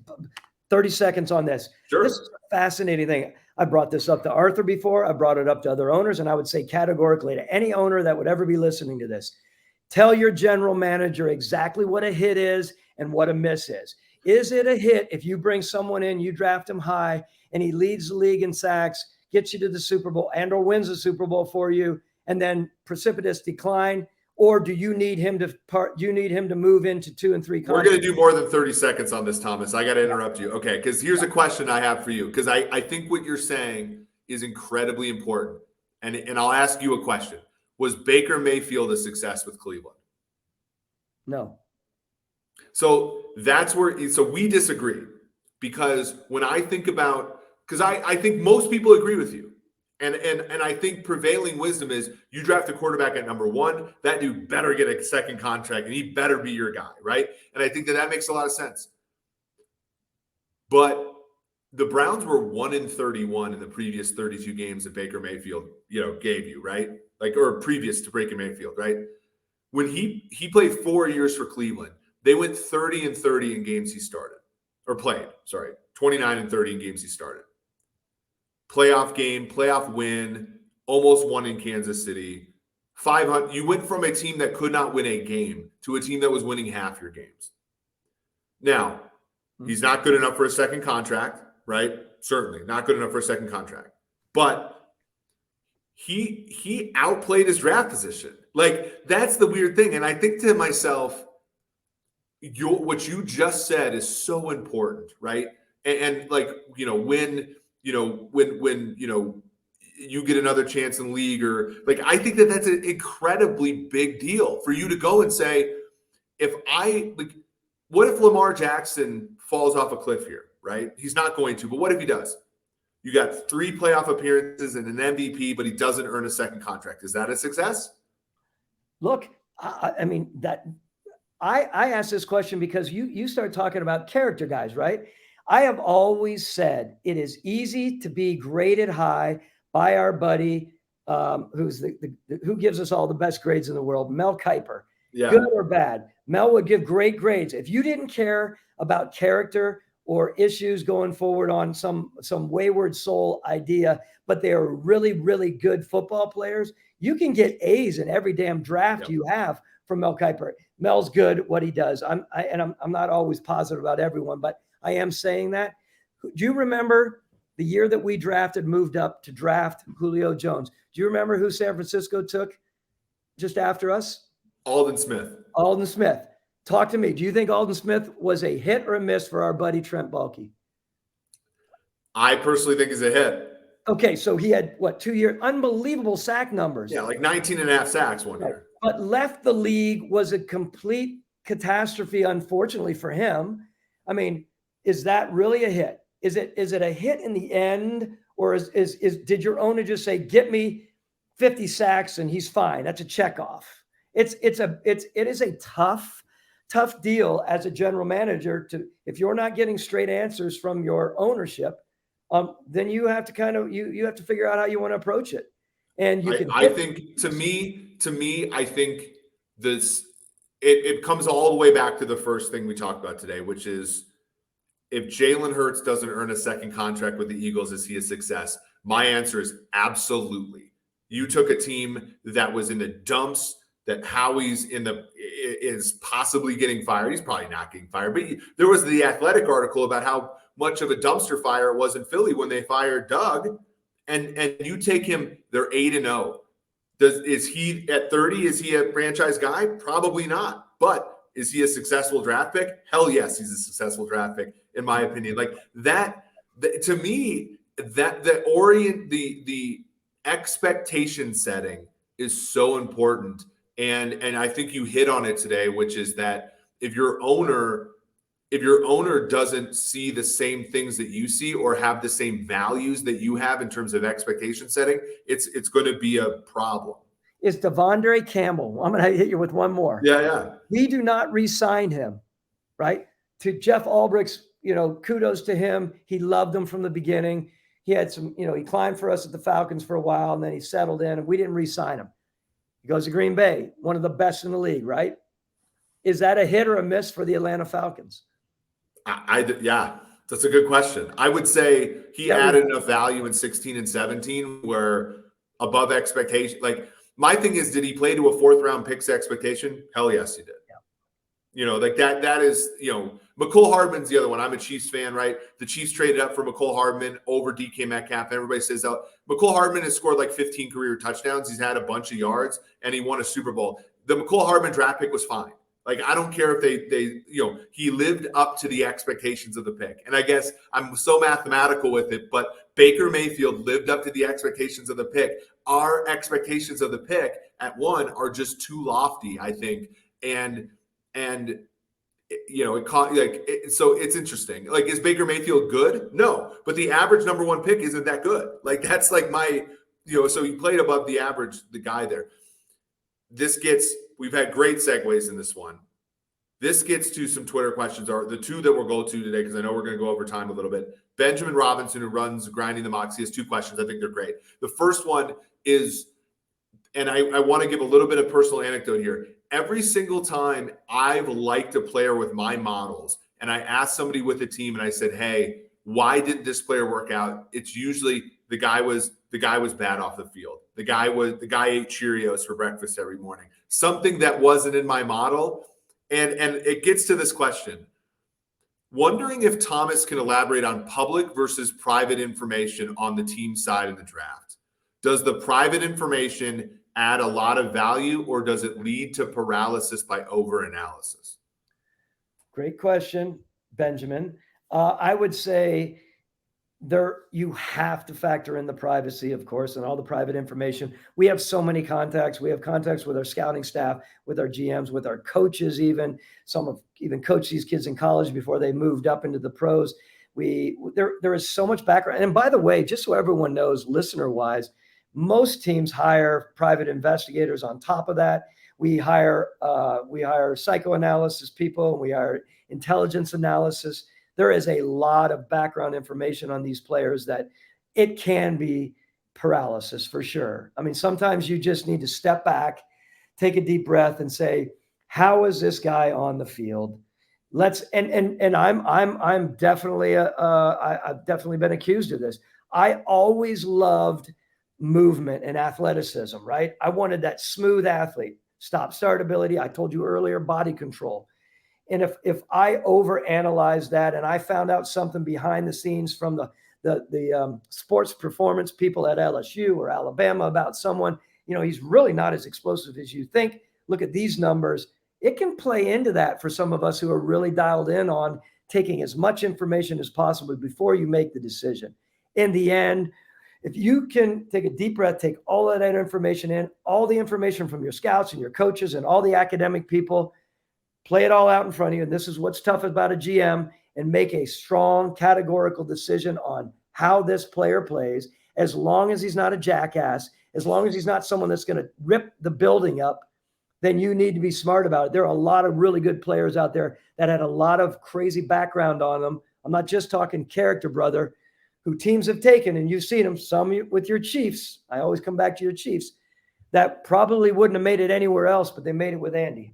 30 seconds on this? Sure. This is a fascinating thing. I brought this up to Arthur before. I brought it up to other owners, and I would say categorically to any owner that would ever be listening to this, tell your general manager exactly what a hit is and what a miss is. Is it a hit if you bring someone in, you draft him high, and he leads the league in sacks, gets you to the Super Bowl and or wins the Super Bowl for you, and then precipitous decline? Or do you need him to move into 2 and 3 contracts? We're going to do more than 30 seconds on this, Thomas. I got to interrupt you. Okay, because here's a question I have for you, because I think what you're saying is incredibly important. And I'll ask you a question. Was Baker Mayfield a success with Cleveland? No. So that's where – so we disagree, because when I think about – because I think most people agree with you. And I think prevailing wisdom is you draft a quarterback at number 1, that dude better get a second contract and he better be your guy, right? And I think that makes a lot of sense. But the Browns were 1-31 in the previous 32 games that Baker Mayfield, gave you, right? Or previous to Baker Mayfield, right? When he played 4 years for Cleveland, they went 30-30 in games he started or played. Sorry, 29-30 in games he started. Playoff game, playoff win, almost won in Kansas City. 500. You went from a team that could not win a game to a team that was winning half your games. Now, he's not good enough for a second contract, right? Certainly not good enough for a second contract. But he outplayed his draft position. That's the weird thing. And I think to myself, what you just said is so important, right? And when you get another chance in the league, or I think that's an incredibly big deal for you to go and say, what if Lamar Jackson falls off a cliff here, right? He's not going to, but what if he does? You got 3 playoff appearances and an MVP, but he doesn't earn a second contract. Is that a success? Look, I mean, that I asked this question because you start talking about character guys, right? I have always said it is easy to be graded high by our buddy, who gives us all the best grades in the world, Mel Kiper. Yeah. Good or bad, Mel would give great grades. If you didn't care about character or issues going forward on some wayward soul idea, but they are really, really good football players, you can get A's in every damn draft you have from Mel Kiper. Mel's good at what he does. I'm not always positive about everyone, but I am saying that. Do you remember the year that we moved up to draft Julio Jones? Do you remember who San Francisco took just after us? Alden Smith. Alden Smith. Talk to me. Do you think Alden Smith was a hit or a miss for our buddy Trent Baalke? I personally think is a hit. Okay, so he had, 2 years? Unbelievable sack numbers. Yeah, like 19 and a half sacks one year. But left the league, was a complete catastrophe, unfortunately for him. I mean, is that really a hit? Is it a hit in the end, or did your owner just say, get me 50 sacks and he's fine? That's a checkoff. It is a tough deal as a general manager if you're not getting straight answers from your ownership, then you have to you have to figure out how you want to approach it. And I think to me, I think this, it comes all the way back to the first thing we talked about today, which is if Jalen Hurts doesn't earn a second contract with the Eagles, is he a success? My answer is absolutely. You took a team that was in the dumps, that Howie's is possibly getting fired. He's probably not getting fired, but there was the Athletic article about how much of a dumpster fire it was in Philly when they fired Doug, and you take him, they're 8-0. Is he at 30? Is he a franchise guy? Probably not. But is he a successful draft pick? Hell yes, he's a successful draft pick, in my opinion. Like that, to me, that the expectation setting is so important. And I think you hit on it today, which is that if your owner doesn't see the same things that you see or have the same values that you have in terms of expectation setting, it's going to be a problem. Is Devondre Campbell? I'm going to hit you with one more. Yeah. We do not re-sign him, right? To Jeff Albrecht's, kudos to him. He loved him from the beginning. He had some, he climbed for us at the Falcons for a while, and then he settled in, and we didn't re-sign him. He goes to Green Bay, one of the best in the league, right? Is that a hit or a miss for the Atlanta Falcons? Yeah, that's a good question. I would say he added enough value in 16 and 17 where above expectation. Like, my thing is, did he play to a fourth round picks expectation? Hell yes, he did. Yeah. Like that is, McCole Hardman's the other one. I'm a Chiefs fan, right? The Chiefs traded up for McCole Hardman over DK Metcalf. Everybody says, McCole Hardman has scored like 15 career touchdowns. He's had a bunch of yards, and he won a Super Bowl. The McCole Hardman draft pick was fine. Like, I don't care if he lived up to the expectations of the pick. And I guess I'm so mathematical with it, but Baker Mayfield lived up to the expectations of the pick. Our expectations of the pick at 1 are just too lofty, I think. And so it's interesting. Like, is Baker Mayfield good? No, but the average number 1 pick isn't that good. Like, that's like so he played above the average, the guy there. We've had great segues in this one. This gets to some Twitter questions, or the two that we'll go to today, because I know we're going to go over time a little bit. Benjamin Robinson, who runs Grinding the Moxie, has 2 questions. I think they're great. The first one is, and I want to give a little bit of personal anecdote here. Every single time I've liked a player with my models, and I asked somebody with a team and I said, hey, why didn't this player work out? It's usually the guy was bad off the field. The guy ate Cheerios for breakfast every morning. Something that wasn't in my model. And it gets to this question. Wondering if Thomas can elaborate on public versus private information on the team side in the draft. Does the private information add a lot of value, or does it lead to paralysis by overanalysis? Great question, Benjamin. I would say you have to factor in the privacy, of course, and all the private information. We have so many contacts. We have contacts with our scouting staff, with our GMs, with our coaches even. Some have even coached these kids in college before they moved up into the pros. There is so much background. And by the way, just so everyone knows, listener-wise, most teams hire private investigators on top of that. We hire psychoanalysis people, and we hire intelligence analysis. There is a lot of background information on these players that it can be paralysis for sure. I mean, sometimes you just need to step back, take a deep breath, and say, how is this guy on the field? I'm definitely I've definitely been accused of this. I always loved movement and athleticism, right? I wanted that smooth athlete, stop start ability. I told you earlier, body control. And if I overanalyze that and I found out something behind the scenes from the sports performance people at LSU or Alabama about someone, he's really not as explosive as you think. Look at these numbers. It can play into that for some of us who are really dialed in on taking as much information as possible before you make the decision. In the end, if you can take a deep breath, take all of that information in, all the information from your scouts and your coaches and all the academic people, play it all out in front of you. And this is what's tough about a GM, and make a strong categorical decision on how this player plays, as long as he's not a jackass, as long as he's not someone that's going to rip the building up, then you need to be smart about it. There are a lot of really good players out there that had a lot of crazy background on them. I'm not just talking character, brother, who teams have taken, and you've seen them, some with your Chiefs. I always come back to your Chiefs, that probably wouldn't have made it anywhere else, but they made it with Andy.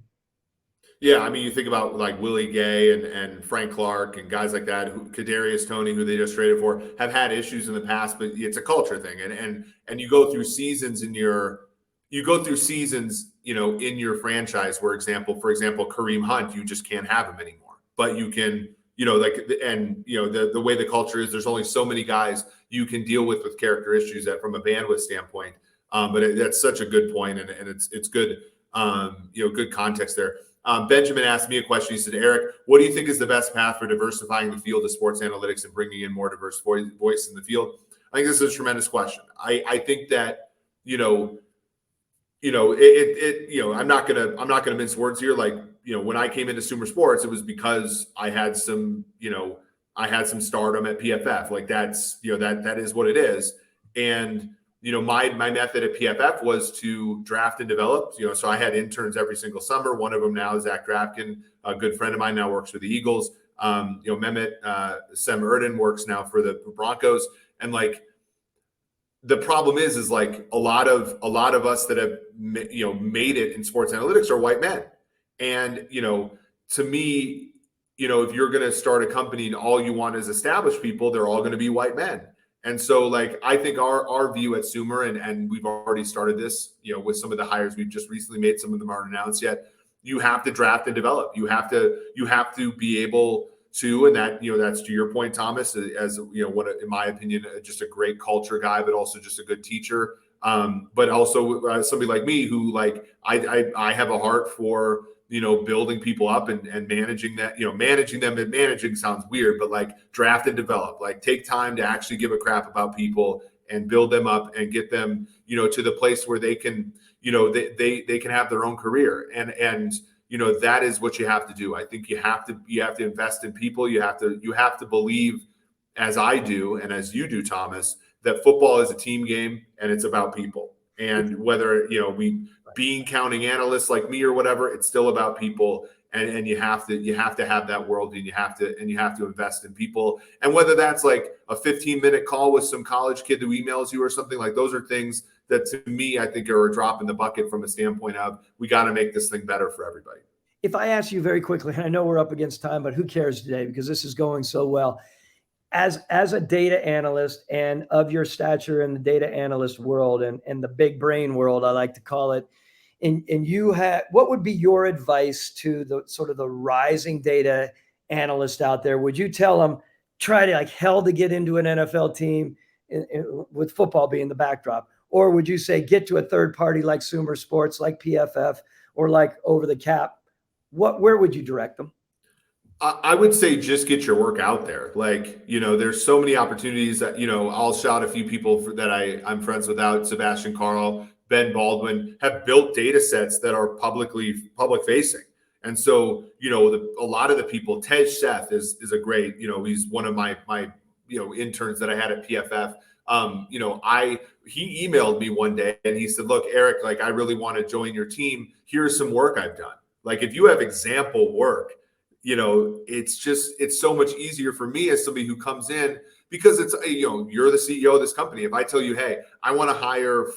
Yeah, I mean, you think about like Willie Gay and Frank Clark and guys like that, Kadarius Toney, who they just traded for, have had issues in the past, but it's a culture thing, and you go through seasons in your in your franchise. For example, Kareem Hunt, you just can't have him anymore, but you can, the way the culture is, there's only so many guys you can deal with character issues that from a bandwidth standpoint. But that's such a good point, and it's good, good context there. Benjamin asked me a question. He said, Eric, what do you think is the best path for diversifying the field of sports analytics and bringing in more diverse voice in the field? I think this is a tremendous question. I think that, I'm not gonna mince words here. Like, when I came into SumerSports, it was because I had some stardom at PFF. Like that's, that is what it is. And, my method at PFF was to draft and develop, so I had interns every single summer. One of them now, Zach Drafkin, a good friend of mine, now works for the Eagles. Mehmet Sem Erden works now for the Broncos. And like, the problem is like a lot of us that have, made it in sports analytics are white men. And, to me, if you're going to start a company and all you want is established people, they're all going to be white men. And so, like, I think our view at Sumer, and we've already started this, with some of the hires we've just recently made. Some of them aren't announced yet. You have to draft and develop. You have to be able to, and that, that's to your point, Thomas, as what, in my opinion, just a great culture guy, but also just a good teacher. But also somebody like me who, like, I have a heart for, building people up and managing that, managing them. And managing sounds weird, but like draft and develop, like take time to actually give a crap about people and build them up and get them, to the place where they can, they can have their own career. And that is what you have to do. I think you have to invest in people. You have to believe, as I do, and as you do, Thomas, that football is a team game and it's about people. And whether, being counting analysts like me or whatever, it's still about people. And you have to have that world, and you have to invest in people. And whether that's like a 15-minute call with some college kid who emails you or something, like, those are things that, to me, I think are a drop in the bucket from a standpoint of, we got to make this thing better for everybody. If I ask you very quickly, and I know we're up against time, but who cares today, because this is going so well. As a data analyst and of your stature in the data analyst world and the big brain world, I like to call it, and you have, what would be your advice to the sort of the rising data analyst out there? Would you tell them, try to like hell to get into an NFL team with football being the backdrop? Or would you say, get to a third party like SumerSports, like PFF, or like Over the Cap? Where would you direct them? I would say just get your work out there. Like, there's so many opportunities that, I'll shout a few people that I'm friends with out. Sebastian Carl, Ben Baldwin have built data sets that are public facing. And so, a lot of the people, Tej Seth is a great, he's one of my interns that I had at PFF. He emailed me one day and he said, look, Eric, like, I really want to join your team. Here's some work I've done. Like, if you have example work, it's so much easier for me as somebody who comes in, because it's, you're the CEO of this company. If I tell you, hey, I want to hire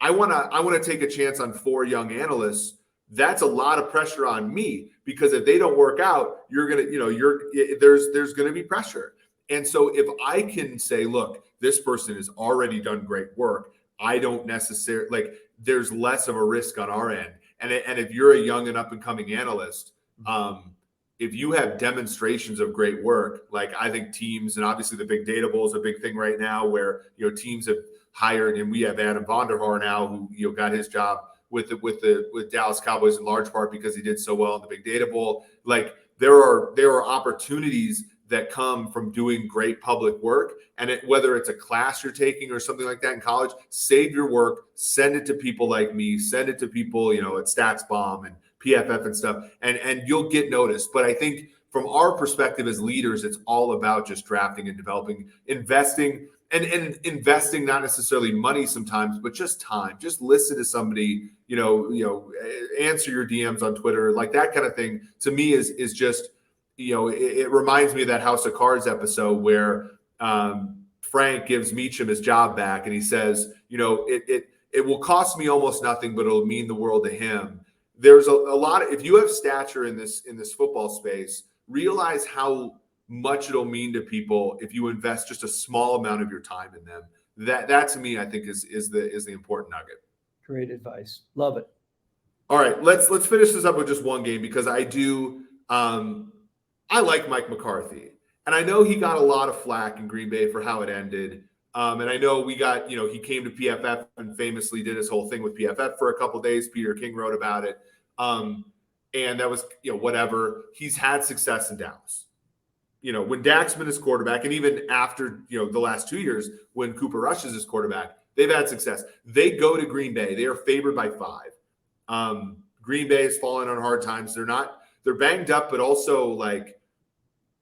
I want to take a chance on 4 young analysts, that's a lot of pressure on me, because if they don't work out, there's going to be pressure. And so if I can say, look, this person has already done great work, I don't necessarily there's less of a risk on our end. And if you're a young and up and coming analyst, if you have demonstrations of great work, like I think teams, and obviously the big data bowl is a big thing right now, where teams have hired, and we have Adam Vonderhaar now, who got his job with Dallas Cowboys in large part because he did so well in the big data bowl. Like there are opportunities that come from doing great public work, and whether it's a class you're taking or something like that in college, save your work, send it to people like me, send it to people at StatsBomb and PFF and stuff, and you'll get noticed. But I think from our perspective as leaders, it's all about just drafting and developing, investing, and investing not necessarily money sometimes, but just time. Just listen to somebody, answer your DMs on Twitter, like that kind of thing. To me, is just it reminds me of that House of Cards episode where Frank gives Meacham his job back, and he says, it will cost me almost nothing, but it'll mean the world to him. There's a lot of, if you have stature in this football space, realize how much it'll mean to people if you invest just a small amount of your time in them. That to me, I think is the important nugget. Great advice. Love it. All right, let's finish this up with just one game, because I do I like Mike McCarthy, and I know he got a lot of flack in Green Bay for how it ended. And I know we got, he came to PFF and famously did his whole thing with PFF for a couple of days. Peter King wrote about it. And that was, whatever. He's had success in Dallas. When Dak's been his quarterback, and even after, the last 2 years, when Cooper Rush is his quarterback, they've had success. They go to Green Bay. They are favored by 5. Green Bay has fallen on hard times. They're banged up, but also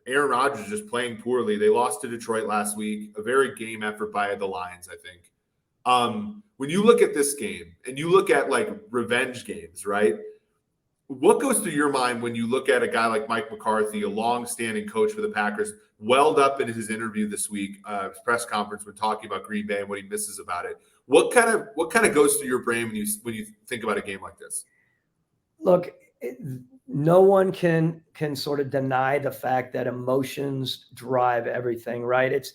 Aaron Rodgers is just playing poorly. They lost to Detroit last week, a very game effort by the Lions, I think. When you look at this game and you look at revenge games, right? What goes through your mind when you look at a guy like Mike McCarthy, a long-standing coach for the Packers, welled up in his interview this week, his press conference, when talking about Green Bay and what he misses about it? What kind of goes through your brain when you think about a game like this? Look, no one can sort of deny the fact that emotions drive everything, right?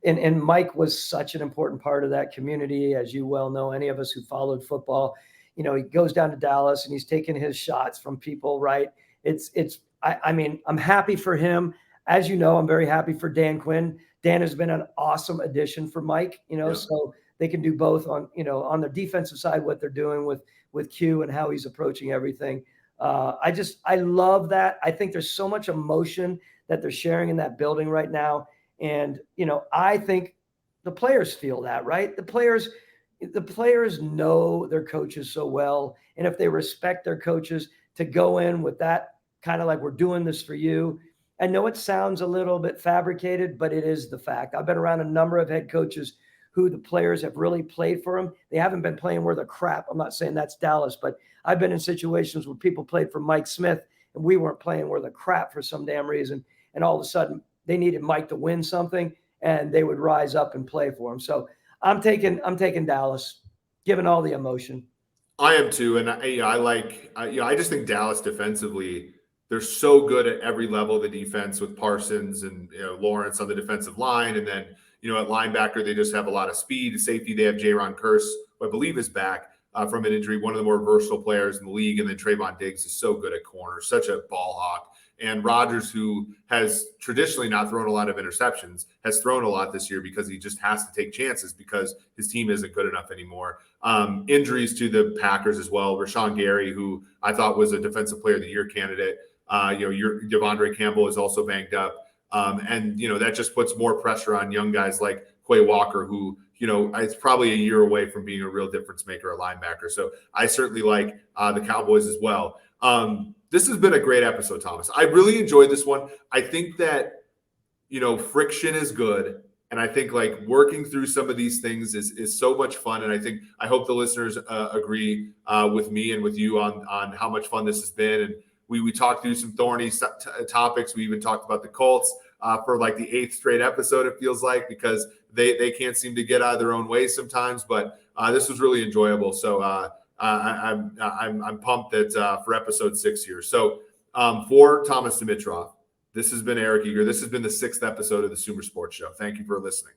And Mike was such an important part of that community, as you well know, any of us who followed football. He goes down to Dallas and he's taking his shots from people, right? I mean, I'm happy for him. As you know, I'm very happy for Dan Quinn. Dan has been an awesome addition for Mike, so they can do both on the defensive side, what they're doing with Q and how he's approaching everything. I love that. I think there's so much emotion that they're sharing in that building right now. And, I think the players feel that, right? The players know their coaches so well. And if they respect their coaches, to go in with that kind of we're doing this for you. I know it sounds a little bit fabricated, but it is the fact. I've been around a number of head coaches who the players have really played for them. They haven't been playing worth a crap. I'm not saying that's Dallas, but I've been in situations where people played for Mike Smith and we weren't playing worth a crap for some damn reason. And all of a sudden they needed Mike to win something and they would rise up and play for him. So I'm taking Dallas, given all the emotion. I am too. And I just think Dallas defensively, they're so good at every level of the defense, with Parsons and Lawrence on the defensive line. And then, at linebacker, they just have a lot of speed. At safety, they have Jaron Kearse, who I believe is back from an injury, one of the more versatile players in the league. And then Trayvon Diggs is so good at corner, such a ball hawk. And Rodgers, who has traditionally not thrown a lot of interceptions, has thrown a lot this year because he just has to take chances because his team isn't good enough anymore. Injuries to the Packers as well. Rashawn Gary, who I thought was a Defensive Player of the Year candidate. Your Devondre Campbell is also banged up. And that just puts more pressure on young guys like Quay Walker, who, it's probably a year away from being a real difference maker, a linebacker. So I certainly like the Cowboys as well. This has been a great episode, Thomas. I really enjoyed this one. I think that, friction is good. And I think working through some of these things is so much fun. And I hope the listeners agree with me and with you on how much fun this has been. And we talked through some thorny topics. We even talked about the Colts for the 8th straight episode, it feels like, because they can't seem to get out of their own way sometimes. But this was really enjoyable. So I'm pumped that for episode 6 here. So for Thomas Dimitrov, this has been Eric Eager. This has been the 6th episode of the SumerSports Show. Thank you for listening.